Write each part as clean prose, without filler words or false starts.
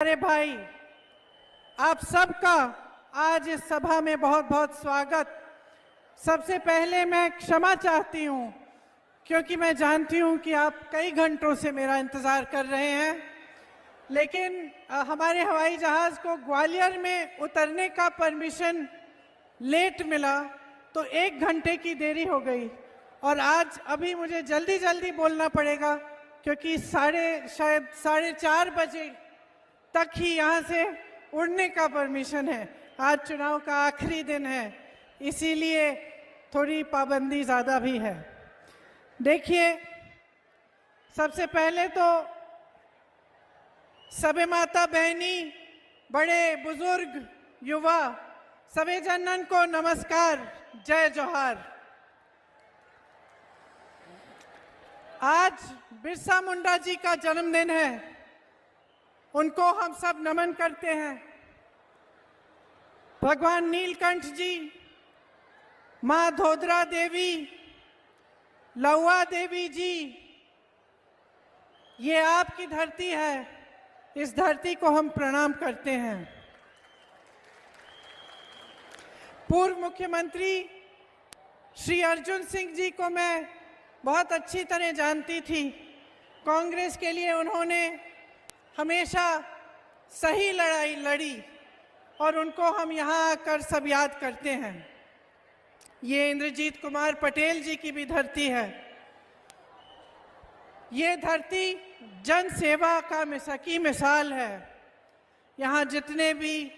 प्यारे भाई, आप सबका आज इस सभा में बहुत बहुत स्वागत। सबसे पहले मैं क्षमा चाहती हूँ क्योंकि मैं जानती हूँ कि आप कई घंटों से मेरा इंतज़ार कर रहे हैं, लेकिन हमारे हवाई जहाज़ को ग्वालियर में उतरने का परमिशन लेट मिला तो 1 घंटे की देरी हो गई और आज अभी मुझे जल्दी जल्दी बोलना पड़ेगा क्योंकि शायद 4:30 बजे तक ही यहाँ से उड़ने का परमिशन है। आज चुनाव का आखिरी दिन है, इसीलिए थोड़ी पाबंदी ज़्यादा भी है। देखिए, सबसे पहले तो सभी माता बहनी, बड़े बुजुर्ग, युवा सभी जनन को नमस्कार, जय जोहार। आज बिरसा मुंडा जी का जन्मदिन है, उनको हम सब नमन करते हैं। भगवान नीलकंठ जी, माँ धोदरा देवी, लौआ देवी जी, ये आपकी धरती है, इस धरती को हम प्रणाम करते हैं। पूर्व मुख्यमंत्री श्री अर्जुन सिंह जी को मैं बहुत अच्छी तरह जानती थी। कांग्रेस के लिए उन्होंने हमेशा सही लड़ाई लड़ी और उनको हम यहाँ आकर सब याद करते हैं। ये इंद्रजीत कुमार पटेल जी की भी धरती है। ये धरती जन सेवा की मिसाल है। यहाँ जितने भी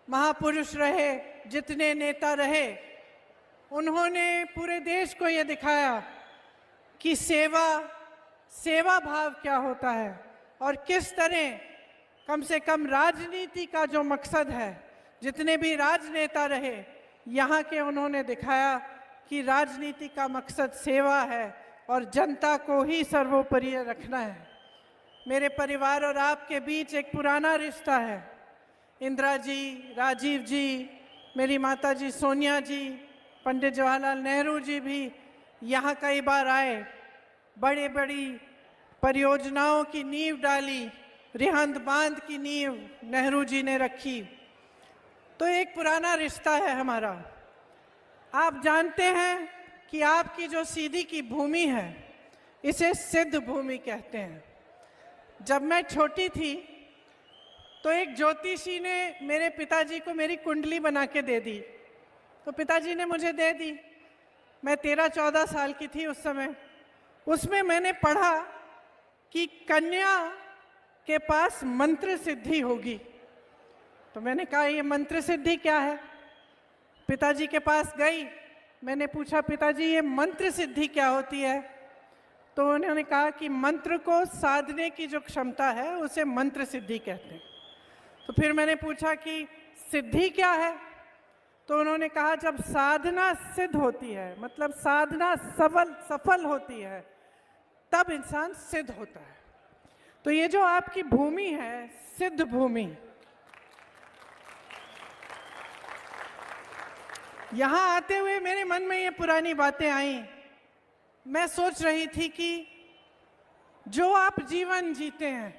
महापुरुष रहे, जितने नेता रहे, उन्होंने पूरे देश को ये दिखाया कि सेवा भाव क्या होता है और किस तरह कम से कम राजनीति का जो मकसद है, जितने भी राजनेता रहे यहाँ के, उन्होंने दिखाया कि राजनीति का मकसद सेवा है और जनता को ही सर्वोपरि रखना है। मेरे परिवार और आपके बीच एक पुराना रिश्ता है। इंदिरा जी, राजीव जी, मेरी माता जी सोनिया जी, पंडित जवाहरलाल नेहरू जी भी यहाँ कई बार आए, बड़ी बड़ी परियोजनाओं की नींव डाली, रिहंद बांध की नींव नेहरू जी ने रखी। तो एक पुराना रिश्ता है हमारा। आप जानते हैं कि आपकी जो सीधी की भूमि है, इसे सिद्ध भूमि कहते हैं। जब मैं छोटी थी तो एक ज्योतिषी ने मेरे पिताजी को मेरी कुंडली बना के दे दी, तो पिताजी ने मुझे दे दी। मैं 13-14 साल की थी उस समय। उसमें मैंने पढ़ा कि कन्या के पास मंत्र सिद्धि होगी। तो मैंने कहा ये मंत्र सिद्धि क्या है? पिताजी के पास गई, मैंने पूछा पिताजी ये मंत्र सिद्धि क्या होती है? तो उन्होंने कहा कि मंत्र को साधने की जो क्षमता है उसे मंत्र सिद्धि कहते हैं। तो फिर मैंने पूछा कि सिद्धि क्या है? तो उन्होंने कहा जब साधना सिद्ध होती है, मतलब साधना सफल होती है, तब इंसान सिद्ध होता है। तो ये जो आपकी भूमि है, सिद्ध भूमि, यहाँ आते हुए मेरे मन में ये पुरानी बातें आई। मैं सोच रही थी कि जो आप जीवन जीते हैं,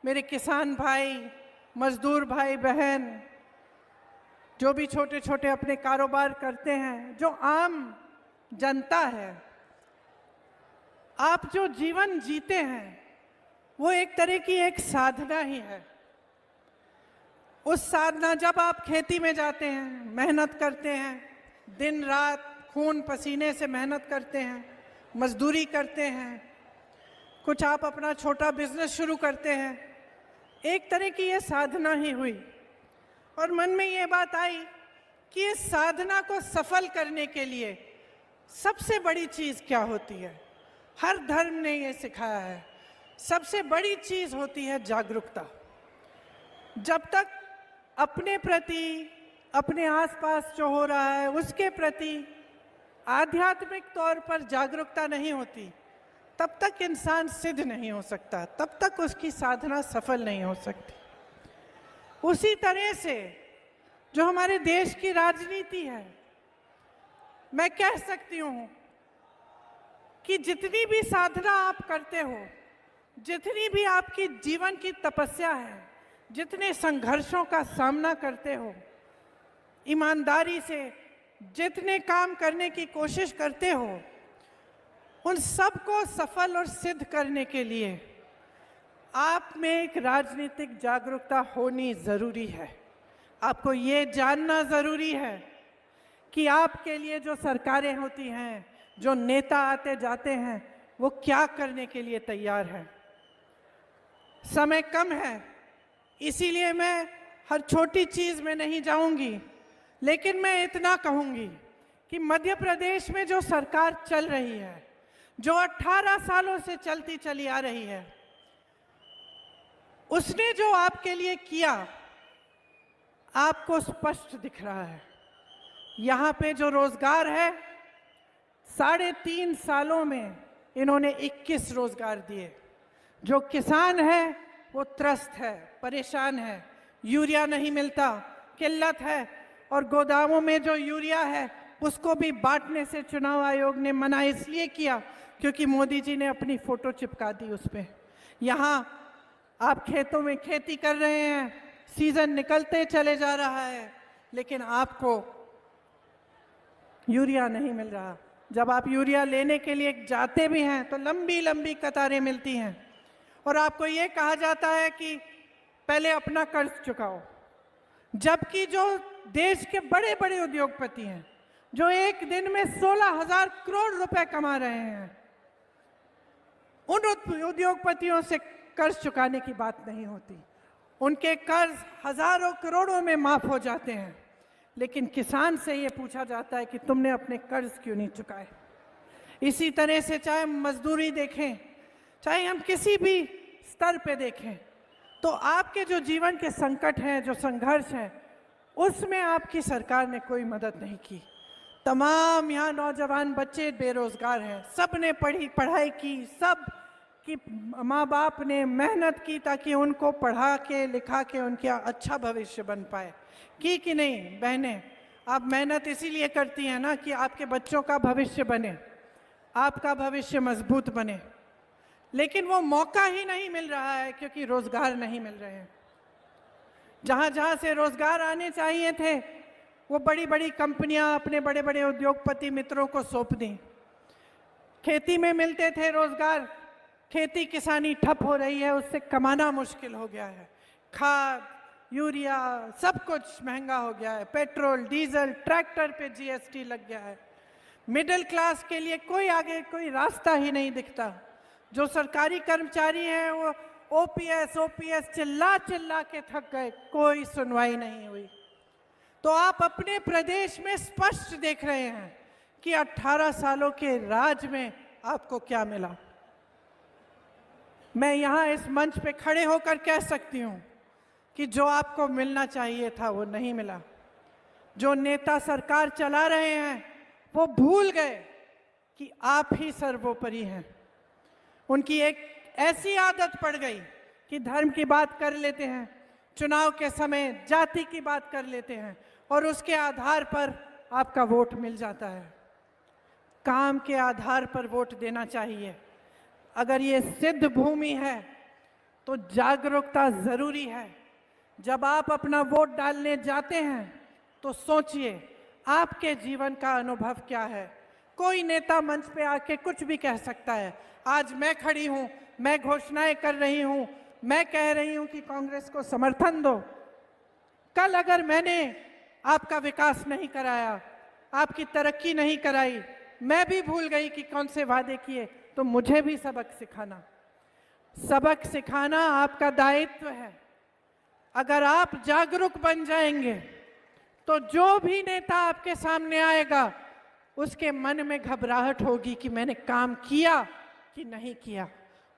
मेरे किसान भाई, मजदूर भाई बहन, जो भी छोटे छोटे अपने कारोबार करते हैं, जो आम जनता है, आप जो जीवन जीते हैं वो एक तरह की एक साधना ही है। उस साधना, जब आप खेती में जाते हैं, मेहनत करते हैं, दिन रात खून पसीने से मेहनत करते हैं, मजदूरी करते हैं, कुछ आप अपना छोटा बिजनेस शुरू करते हैं, एक तरह की ये साधना ही हुई। और मन में ये बात आई कि इस साधना को सफल करने के लिए सबसे बड़ी चीज़ क्या होती है? हर धर्म ने ये सिखाया है, सबसे बड़ी चीज़ होती है जागरूकता। जब तक अपने प्रति, अपने आसपास जो हो रहा है उसके प्रति आध्यात्मिक तौर पर जागरूकता नहीं होती, तब तक इंसान सिद्ध नहीं हो सकता, तब तक उसकी साधना सफल नहीं हो सकती। उसी तरह से जो हमारे देश की राजनीति है, मैं कह सकती हूँ कि जितनी भी साधना आप करते हो, जितनी भी आपकी जीवन की तपस्या है, जितने संघर्षों का सामना करते हो, ईमानदारी से जितने काम करने की कोशिश करते हो, उन सब को सफल और सिद्ध करने के लिए आप में एक राजनीतिक जागरूकता होनी ज़रूरी है। आपको ये जानना ज़रूरी है कि आपके लिए जो सरकारें होती हैं, जो नेता आते जाते हैं, वो क्या करने के लिए तैयार हैं। समय कम है, इसीलिए मैं हर छोटी चीज़ में नहीं जाऊंगी, लेकिन मैं इतना कहूंगी कि मध्य प्रदेश में जो सरकार चल रही है, जो 18 सालों से चलती चली आ रही है, उसने जो आपके लिए किया आपको स्पष्ट दिख रहा है। यहाँ पे जो रोजगार है, 3.5 सालों में इन्होंने 21 रोजगार दिए। जो किसान है वो त्रस्त है, परेशान है, यूरिया नहीं मिलता, किल्लत है, और गोदामों में जो यूरिया है उसको भी बांटने से चुनाव आयोग ने मना इसलिए किया क्योंकि मोदी जी ने अपनी फोटो चिपका दी उस पर। यहाँ आप खेतों में खेती कर रहे हैं, सीजन निकलते चले जा रहा है, लेकिन आपको यूरिया नहीं मिल रहा। जब आप यूरिया लेने के लिए जाते भी हैं तो लंबी लंबी कतारें मिलती हैं, और आपको ये कहा जाता है कि पहले अपना कर्ज चुकाओ। जबकि जो देश के बड़े बड़े उद्योगपति हैं, जो एक दिन में 16,000 करोड़ रुपए कमा रहे हैं, उन उद्योगपतियों से कर्ज चुकाने की बात नहीं होती। उनके कर्ज हजारों करोड़ों में माफ हो जाते हैं, लेकिन किसान से ये पूछा जाता है कि तुमने अपने कर्ज क्यों नहीं चुकाए। इसी तरह से चाहे मजदूरी देखें, चाहे हम किसी भी स्तर पे देखें, तो आपके जो जीवन के संकट हैं, जो संघर्ष हैं, उसमें आपकी सरकार ने कोई मदद नहीं की। तमाम यहाँ नौजवान बच्चे बेरोजगार हैं, सब ने पढ़ाई की, सब की माँ बाप ने मेहनत की ताकि उनको पढ़ा के लिखा के उनका अच्छा भविष्य बन पाए। की कि नहीं बहनें? आप मेहनत इसीलिए करती हैं ना कि आपके बच्चों का भविष्य बने, आपका भविष्य मजबूत बने, लेकिन वो मौका ही नहीं मिल रहा है क्योंकि रोजगार नहीं मिल रहे हैं। जहाँ जहाँ से रोजगार आने चाहिए थे वो बड़ी बड़ी कंपनियां अपने बड़े बड़े उद्योगपति मित्रों को सौंप दी। खेती में मिलते थे रोजगार, खेती किसानी ठप हो रही है, उससे कमाना मुश्किल हो गया है। खाद, यूरिया, सब कुछ महंगा हो गया है। पेट्रोल, डीजल, ट्रैक्टर पे जीएसटी लग गया है। मिडिल क्लास के लिए कोई आगे कोई रास्ता ही नहीं दिखता। जो सरकारी कर्मचारी हैं वो ओपीएस चिल्ला चिल्ला के थक गए, कोई सुनवाई नहीं हुई। तो आप अपने प्रदेश में स्पष्ट देख रहे हैं कि 18 सालों के राज में आपको क्या मिला। मैं यहाँ इस मंच पे खड़े होकर कह सकती हूँ कि जो आपको मिलना चाहिए था वो नहीं मिला। जो नेता सरकार चला रहे हैं वो भूल गए कि आप ही सर्वोपरि हैं। उनकी एक ऐसी आदत पड़ गई कि धर्म की बात कर लेते हैं, चुनाव के समय जाति की बात कर लेते हैं, और उसके आधार पर आपका वोट मिल जाता है। काम के आधार पर वोट देना चाहिए। अगर ये सिद्ध भूमि है तो जागरूकता जरूरी है। जब आप अपना वोट डालने जाते हैं तो सोचिए आपके जीवन का अनुभव क्या है। कोई नेता मंच पे आके कुछ भी कह सकता है। आज मैं खड़ी हूं, मैं घोषणाएं कर रही हूं, मैं कह रही हूं कि कांग्रेस को समर्थन दो। कल अगर मैंने आपका विकास नहीं कराया, आपकी तरक्की नहीं कराई, मैं भी भूल गई कि कौन से वादे किए, तो मुझे भी सबक सिखाना आपका दायित्व है। अगर आप जागरूक बन जाएंगे तो जो भी नेता आपके सामने आएगा उसके मन में घबराहट होगी कि मैंने काम किया कि नहीं किया।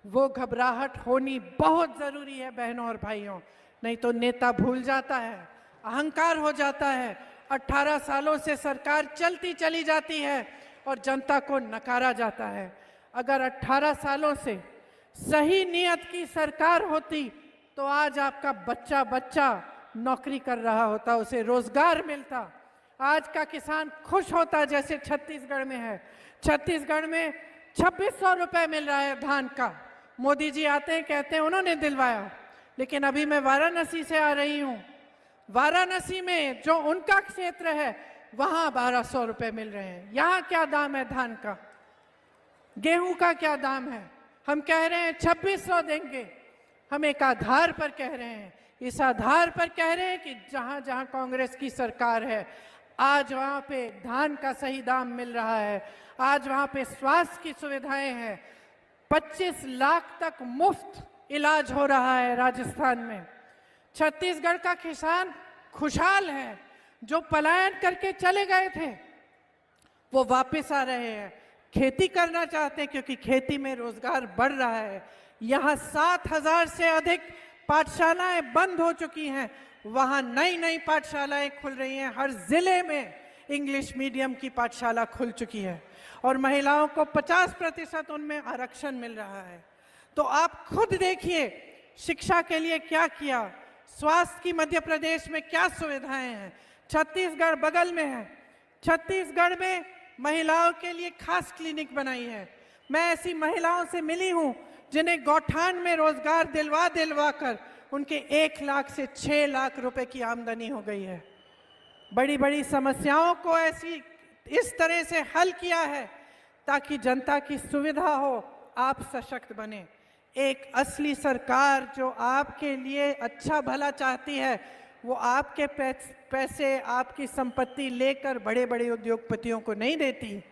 वो घबराहट होनी बहुत जरूरी है बहनों और भाइयों, नहीं तो नेता भूल जाता है, अहंकार हो जाता है। 18 सालों से सरकार चलती चली जाती है और जनता को नकारा जाता है। अगर 18 सालों से सही नियत की सरकार होती तो आज आपका बच्चा बच्चा नौकरी कर रहा होता, उसे रोजगार मिलता। आज का किसान खुश होता जैसे छत्तीसगढ़ में है। छत्तीसगढ़ में 2600 रुपए मिल रहा है धान का। मोदी जी आते हैं कहते हैं उन्होंने दिलवाया, लेकिन अभी मैं वाराणसी से आ रही हूँ। वाराणसी में जो उनका क्षेत्र है वहां 1200 रुपए मिल रहे हैं। यहाँ क्या दाम है धान का, गेहूं का क्या दाम है? हम कह रहे हैं 2600 देंगे। हम एक आधार पर कह रहे हैं, इस आधार पर कह रहे हैं कि जहां जहां कांग्रेस की सरकार है आज वहां पे धान का सही दाम मिल रहा है, आज वहां पे स्वास्थ्य की सुविधाएं हैं। 25 लाख तक मुफ्त इलाज हो रहा है राजस्थान में। छत्तीसगढ़ का किसान खुशहाल है। जो पलायन करके चले गए थे वो वापस आ रहे हैं, खेती करना चाहते हैं क्योंकि खेती में रोजगार बढ़ रहा है। यहाँ 7000 से अधिक पाठशालाएं बंद हो चुकी हैं, वहां नई नई पाठशालाएं खुल रही हैं। हर जिले में इंग्लिश मीडियम की पाठशाला खुल चुकी है और महिलाओं को 50% उनमें आरक्षण मिल रहा है। तो आप खुद देखिए शिक्षा के लिए क्या किया, स्वास्थ्य की मध्य प्रदेश में क्या सुविधाएं हैं। छत्तीसगढ़ बगल में है, छत्तीसगढ़ में महिलाओं के लिए खास क्लिनिक बनाई है। मैं ऐसी महिलाओं से मिली हूं जिन्हें गौठान में रोजगार दिलवा कर उनके 1 लाख से 6 लाख रुपए की आमदनी हो गई है। बड़ी बड़ी समस्याओं को ऐसी इस तरह से हल किया है ताकि जनता की सुविधा हो, आप सशक्त बने। एक असली सरकार जो आपके लिए अच्छा भला चाहती है वो आपके पैसे, आपकी संपत्ति लेकर बड़े बड़े उद्योगपतियों को नहीं देती,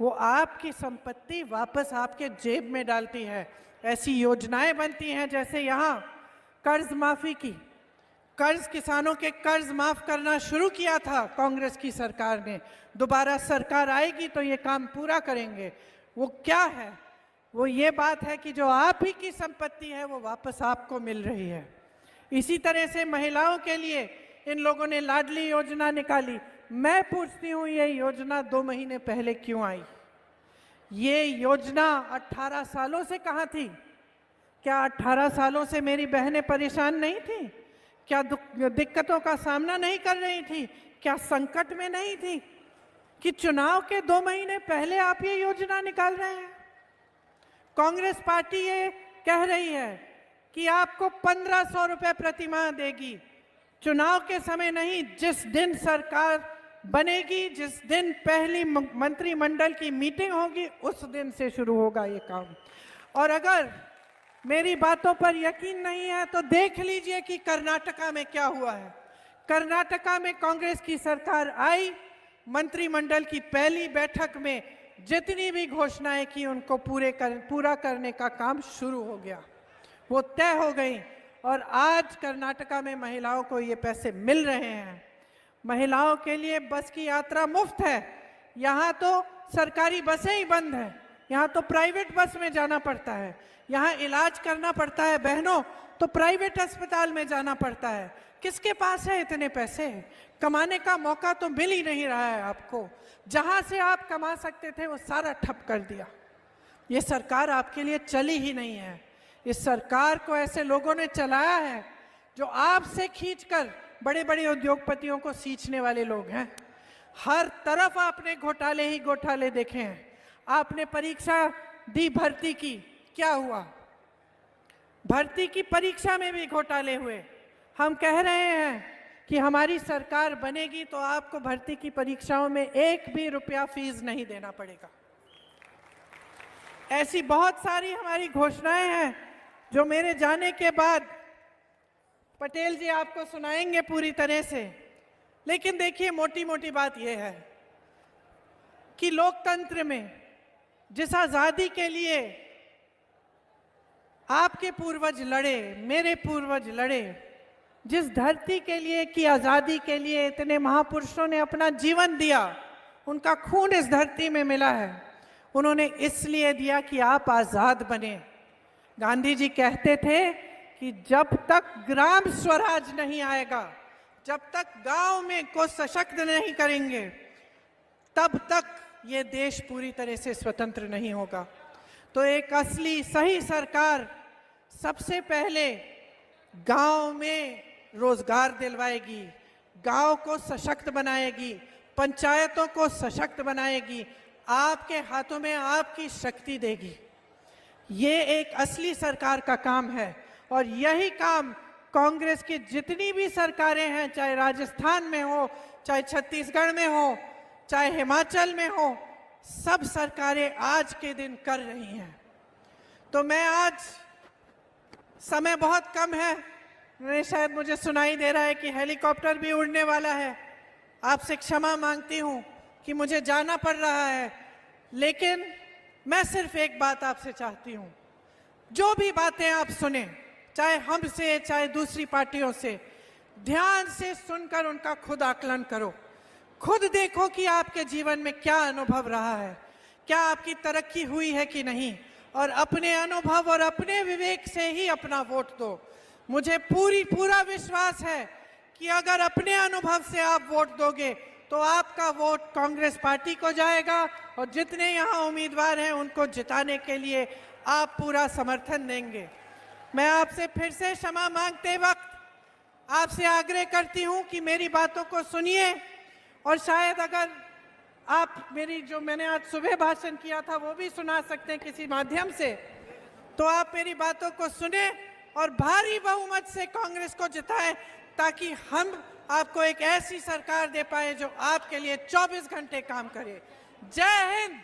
वो आपकी संपत्ति वापस आपके जेब में डालती है। ऐसी योजनाएं बनती हैं जैसे यहाँ कर्ज माफी की, कर्ज किसानों के कर्ज माफ करना शुरू किया था कांग्रेस की सरकार ने। दोबारा सरकार आएगी तो ये काम पूरा करेंगे। वो क्या है? वो ये बात है कि जो आप ही की संपत्ति है वो वापस आपको मिल रही है। इसी तरह से महिलाओं के लिए इन लोगों ने लाडली योजना निकाली। मैं पूछती हूँ ये योजना 2 महीने पहले क्यों आई? ये योजना 18 सालों से कहाँ थी? क्या 18 सालों से मेरी बहनें परेशान नहीं थी? क्या दिक्कतों का सामना नहीं कर रही थी? क्या संकट में नहीं थी कि चुनाव के 2 महीने पहले आप ये योजना निकाल रहे हैं? कांग्रेस पार्टी ये कह रही है कि आपको 1500 रुपए प्रति माह देगी। चुनाव के समय नहीं, जिस दिन सरकार बनेगी, जिस दिन पहली मंत्रिमंडल की मीटिंग होगी उस दिन से शुरू होगा ये काम। और अगर मेरी बातों पर यकीन नहीं है तो देख लीजिए कि कर्नाटका में क्या हुआ है। कर्नाटका में कांग्रेस की सरकार आई, मंत्रिमंडल की पहली बैठक में जितनी भी घोषणाएं की उनको पूरा करने का काम शुरू हो गया, वो तय हो गई। और आज कर्नाटका में महिलाओं को ये पैसे मिल रहे हैं। महिलाओं के लिए बस की यात्रा मुफ्त है। यहाँ तो सरकारी बसें ही बंद हैं, यहाँ तो प्राइवेट बस में जाना पड़ता है। यहाँ इलाज करना पड़ता है बहनों तो प्राइवेट अस्पताल में जाना पड़ता है। किसके पास है इतने पैसे? कमाने का मौका तो मिल ही नहीं रहा है आपको। जहाँ से आप कमा सकते थे वो सारा ठप कर दिया। ये सरकार आपके लिए चली ही नहीं है। इस सरकार को ऐसे लोगों ने चलाया है जो आपसे खींचकर बड़े बड़े उद्योगपतियों को सींचने वाले लोग हैं। हर तरफ आपने घोटाले ही घोटाले देखे हैं। आपने परीक्षा दी भर्ती की, क्या हुआ? भर्ती की परीक्षा में भी घोटाले हुए। हम कह रहे हैं कि हमारी सरकार बनेगी तो आपको भर्ती की परीक्षाओं में 1 भी रुपया फीस नहीं देना पड़ेगा। ऐसी बहुत सारी हमारी घोषणाएं हैं जो मेरे जाने के बाद पटेल जी आपको सुनाएंगे पूरी तरह से। लेकिन देखिए, मोटी मोटी बात यह है कि लोकतंत्र में जिस आजादी के लिए आपके पूर्वज लड़े, मेरे पूर्वज लड़े, जिस धरती के लिए कि आजादी के लिए इतने महापुरुषों ने अपना जीवन दिया, उनका खून इस धरती में मिला है। उन्होंने इसलिए दिया कि आप आजाद बने। गांधी जी कहते थे कि जब तक ग्राम स्वराज नहीं आएगा, जब तक गांव में को सशक्त नहीं करेंगे, तब तक ये देश पूरी तरह से स्वतंत्र नहीं होगा। तो एक असली सही सरकार सबसे पहले गांव में रोजगार दिलवाएगी, गांव को सशक्त बनाएगी, पंचायतों को सशक्त बनाएगी, आपके हाथों में आपकी शक्ति देगी। ये एक असली सरकार का काम है और यही काम कांग्रेस की जितनी भी सरकारें हैं, चाहे राजस्थान में हो, चाहे छत्तीसगढ़ में हो, चाहे हिमाचल में हो, सब सरकारें आज के दिन कर रही हैं। तो मैं आज, समय बहुत कम है, शायद मुझे सुनाई दे रहा है कि हेलीकॉप्टर भी उड़ने वाला है, आपसे क्षमा मांगती हूं कि मुझे जाना पड़ रहा है, लेकिन मैं सिर्फ एक बात आपसे चाहती हूं, जो भी बातें आप सुने, चाहे हमसे चाहे दूसरी पार्टियों से, ध्यान से सुनकर उनका खुद आकलन करो। खुद देखो कि आपके जीवन में क्या अनुभव रहा है, क्या आपकी तरक्की हुई है कि नहीं, और अपने अनुभव और अपने विवेक से ही अपना वोट दो। मुझे पूरा विश्वास है कि अगर अपने अनुभव से आप वोट दोगे तो आपका वोट कांग्रेस पार्टी को जाएगा और जितने यहाँ उम्मीदवार हैं उनको जिताने के लिए आप पूरा समर्थन देंगे। मैं आपसे फिर से क्षमा मांगते वक्त आपसे आग्रह करती हूं कि मेरी बातों को सुनिए, और शायद अगर आप मेरी जो मैंने आज सुबह भाषण किया था वो भी सुना सकते हैं किसी माध्यम से, तो आप मेरी बातों को सुने और भारी बहुमत से कांग्रेस को जिताएं, ताकि हम आपको एक ऐसी सरकार दे पाए जो आपके लिए 24 घंटे काम करे। जय हिंद।